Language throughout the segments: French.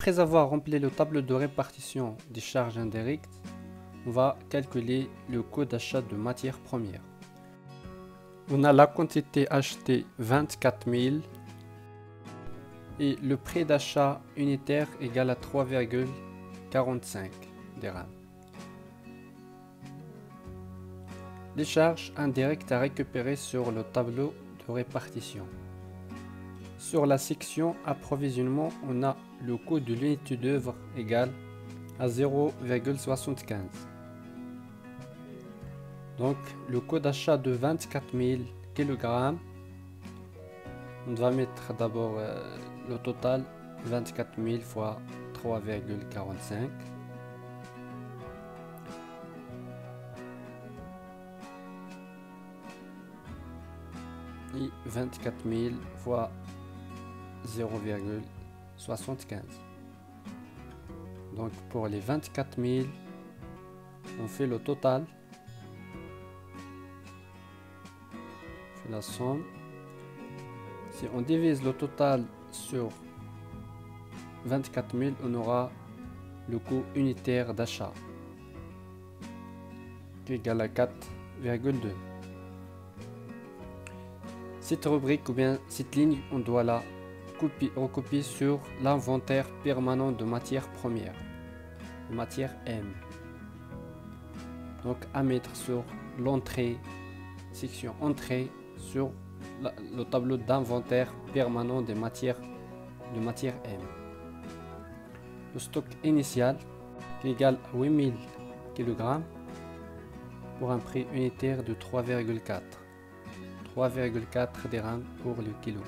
Après avoir rempli le tableau de répartition des charges indirectes, on va calculer le coût d'achat de matières premières. On a la quantité achetée 24 000 et le prix d'achat unitaire égal à 3,45 dirhams. Les charges indirectes à récupérer sur le tableau de répartition. Sur la section approvisionnement, on a le coût de l'unité d'œuvre égal à 0,75. Donc le coût d'achat de 24 000 kg, on va mettre d'abord le total 24 000 fois 3,45. Et 24 000 fois 0,75. Donc pour les 24 000, on fait le total, on fait la somme. Si on divise le total sur 24 000, on aura le coût unitaire d'achat qui est égal à 4,2. Cette rubrique ou bien cette ligne, on doit la recopier sur l'inventaire permanent de matières premières, matière M. Donc à mettre sur l'entrée, section entrée, sur le tableau d'inventaire permanent des matières de matière M. Le stock initial qui est égal à 8000 kg pour un prix unitaire de 3,4 dirhams pour le kilo.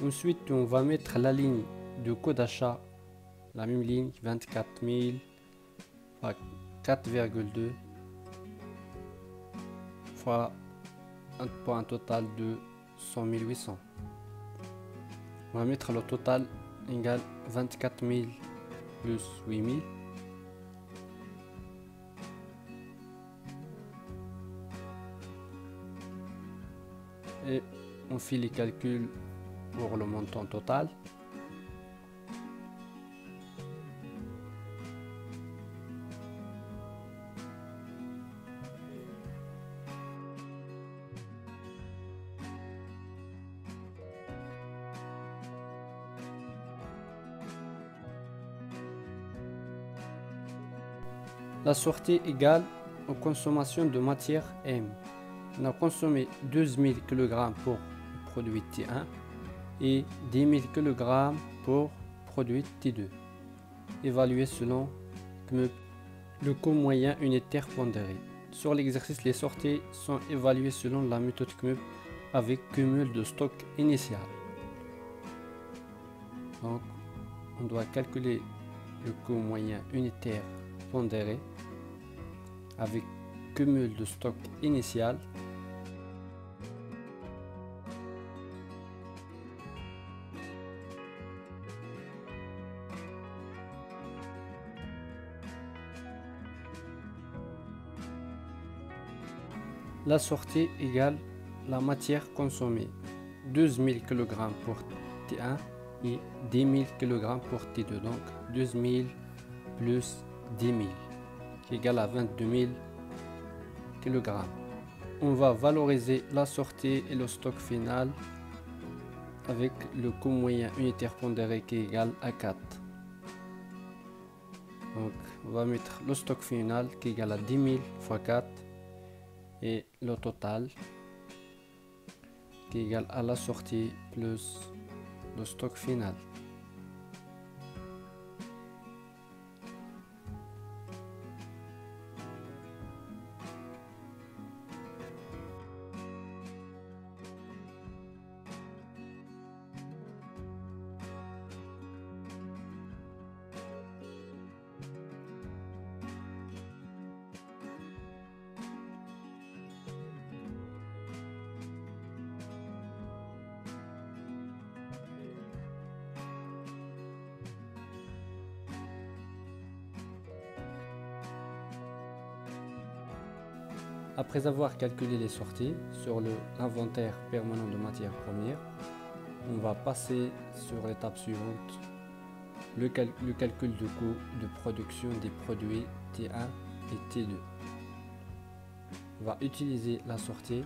Ensuite, on va mettre la ligne de coût d'achat, la même ligne, 24 000 fois 4,2 fois pour un total de 100 800. On va mettre le total égal 24 000 plus 8 000. Et on fait les calculs pour le montant total. La sortie égale aux consommations de matière M. On a consommé 12 000 kg pour le produit T1 et 10 000 kg pour le produit T2. Évalué selon le coût moyen unitaire pondéré. Sur l'exercice, les sorties sont évaluées selon la méthode CMUP avec cumul de stock initial. Donc, on doit calculer le coût moyen unitaire pondéré avec cumul de stock initial. La sortie égale la matière consommée, 12 000 kg pour T1 et 10 000 kg pour T2, donc 12 000 plus 10 000 qui est égal à 22 000 kg. On va valoriser la sortie et le stock final avec le coût moyen unitaire pondéré qui est égal à 4. Donc on va mettre le stock final qui est égal à 10 000 fois 4 et le total qui est égal à la sortie plus le stock final. Après avoir calculé les sorties sur l'inventaire permanent de matières premières, on va passer sur l'étape suivante, le calcul du coût de production des produits T1 et T2. On va utiliser la sortie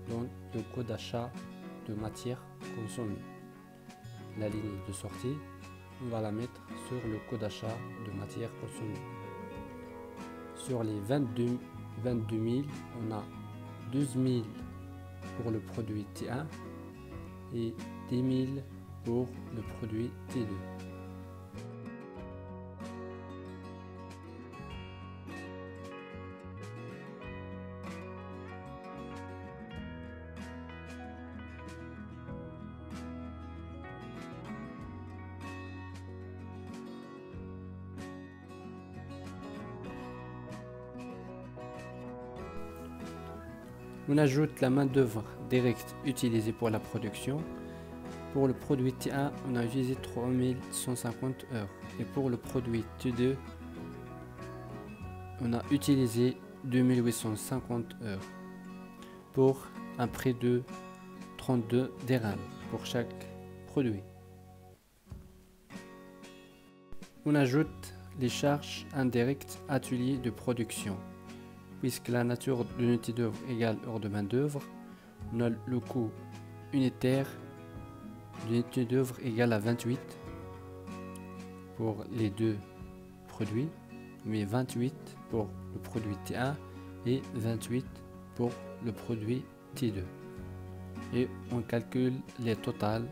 dans le coût d'achat de matières consommées. La ligne de sortie, on va la mettre sur le coût d'achat de matières consommées. Sur les 22 000, on a 12 000 pour le produit T1 et 10 000 pour le produit T2. On ajoute la main-d'œuvre directe utilisée pour la production. Pour le produit T1, on a utilisé 3150 heures. Et pour le produit T2, on a utilisé 2850 heures. Pour un prix de 32 dirhams pour chaque produit. On ajoute les charges indirectes atelier de production. Puisque la nature de l'unité d'œuvre égale heure de main d'œuvre, on a le coût unitaire de l'unité d'œuvre égale à 28 pour les deux produits, mais 28 pour le produit T1 et 28 pour le produit T2. Et on calcule les totales.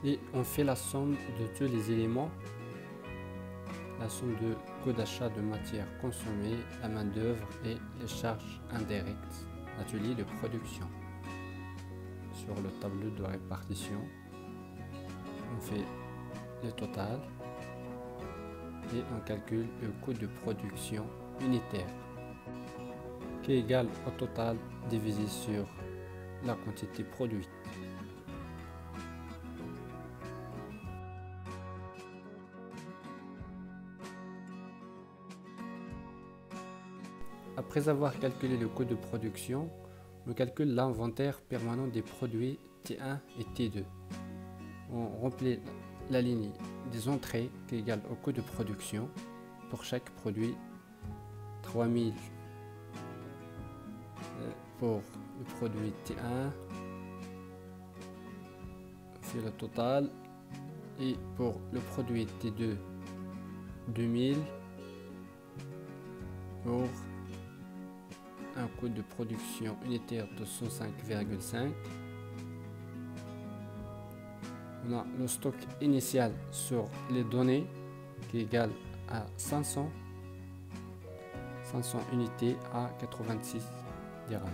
Et on fait la somme de tous les éléments, la somme de coût d'achat de matières consommées, la main d'œuvre et les charges indirectes, atelier de production. Sur le tableau de répartition, on fait le total et on calcule le coût de production unitaire qui est égal au total divisé sur la quantité produite. Après avoir calculé le coût de production, on calcule l'inventaire permanent des produits T1 et T2. On remplit la ligne des entrées qui est égale au coût de production pour chaque produit. 3000 pour le produit T1, on fait le total, et pour le produit T2, 2000 pour un coût de production unitaire de 105,5. On a le stock initial sur les données qui est égal à 500 unités à 86 dirhams.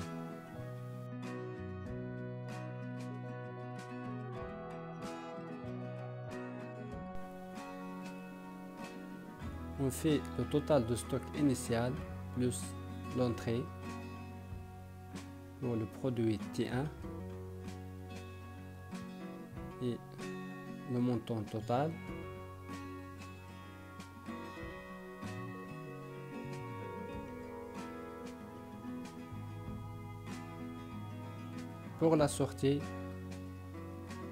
On fait le total de stock initial plus l'entrée pour le produit T1 et le montant total. Pour la sortie,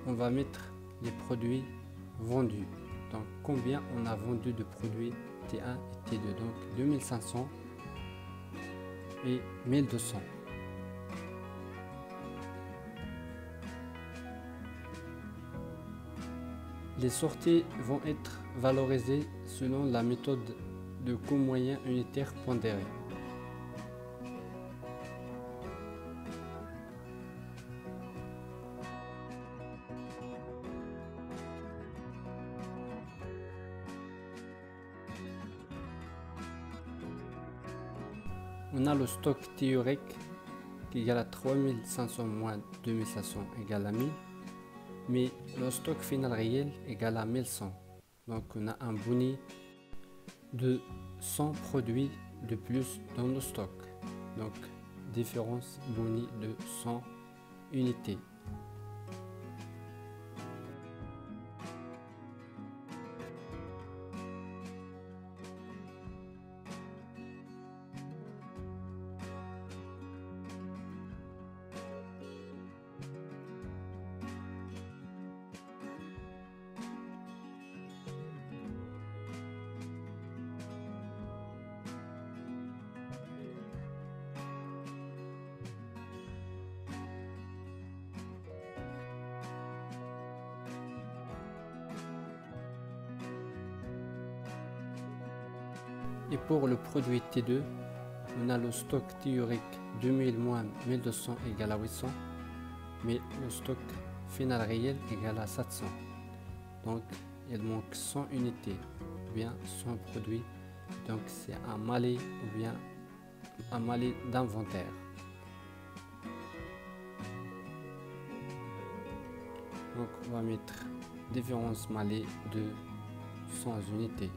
on va mettre les produits vendus. Donc combien on a vendu de produits T1 et T2, donc 2500 et 1200. Les sorties vont être valorisées selon la méthode de coût moyen unitaire pondéré. On a le stock théorique qui égale à 3500 moins 2500 égale à 1000. Mais le stock final réel égale à 1100. Donc on a un bonus de 100 produits de plus dans le stock. Donc différence bonus de 100 unités. Et pour le produit T2, on a le stock théorique 2000 moins 1200 égale à 800, mais le stock final réel égale à 700. Donc il manque 100 unités, ou bien 100 produits. Donc c'est un malais ou bien un malais d'inventaire. Donc on va mettre différence malais de 100 unités.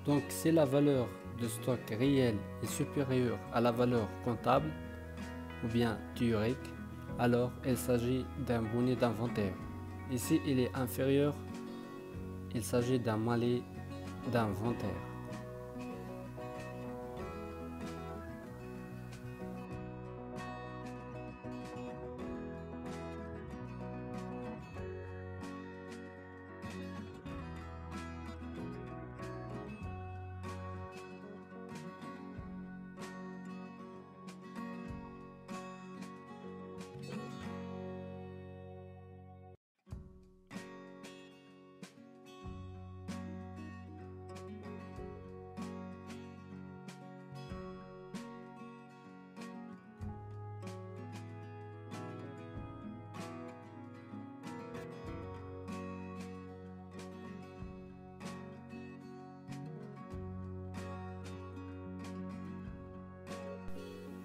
Donc si la valeur de stock réel est supérieure à la valeur comptable ou bien théorique, alors il s'agit d'un bonus d'inventaire. Et si il est inférieur, il s'agit d'un malais d'inventaire.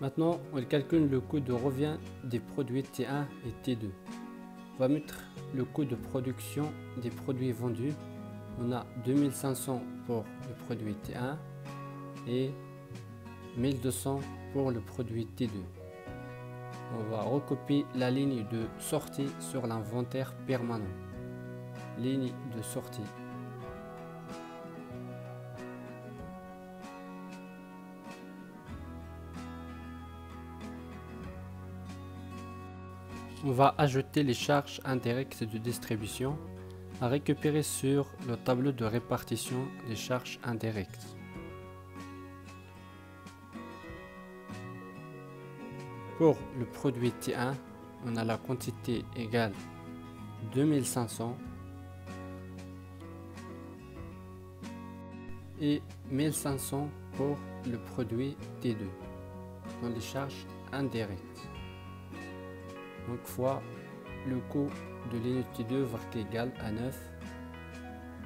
Maintenant, on calcule le coût de revient des produits T1 et T2. On va mettre le coût de production des produits vendus. On a 2500 pour le produit T1 et 1200 pour le produit T2. On va recopier la ligne de sortie sur l'inventaire permanent. Ligne de sortie. On va ajouter les charges indirectes de distribution à récupérer sur le tableau de répartition des charges indirectes. Pour le produit T1, on a la quantité égale 2500 et 1500 pour le produit T2 dans les charges indirectes. Donc fois le coût de l'unité 2 va être égal à 9.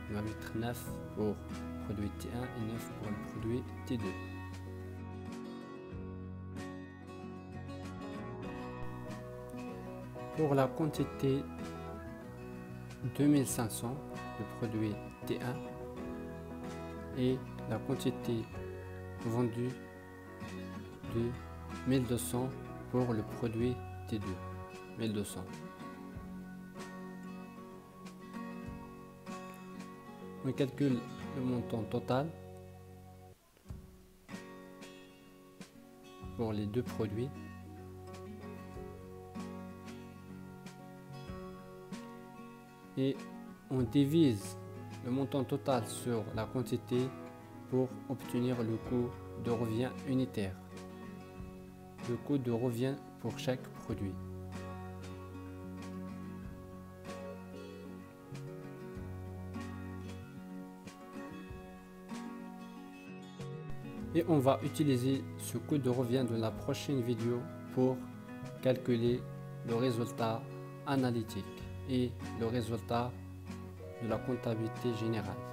On va mettre 9 pour le produit T1 et 9 pour le produit T2. Pour la quantité 2500, le produit T1 et la quantité vendue de 1200 pour le produit T2. 1200. On calcule le montant total pour les deux produits. Et on divise le montant total sur la quantité pour obtenir le coût de revient unitaire. Le coût de revient pour chaque produit. Et on va utiliser ce coût de revient dans la prochaine vidéo pour calculer le résultat analytique et le résultat de la comptabilité générale.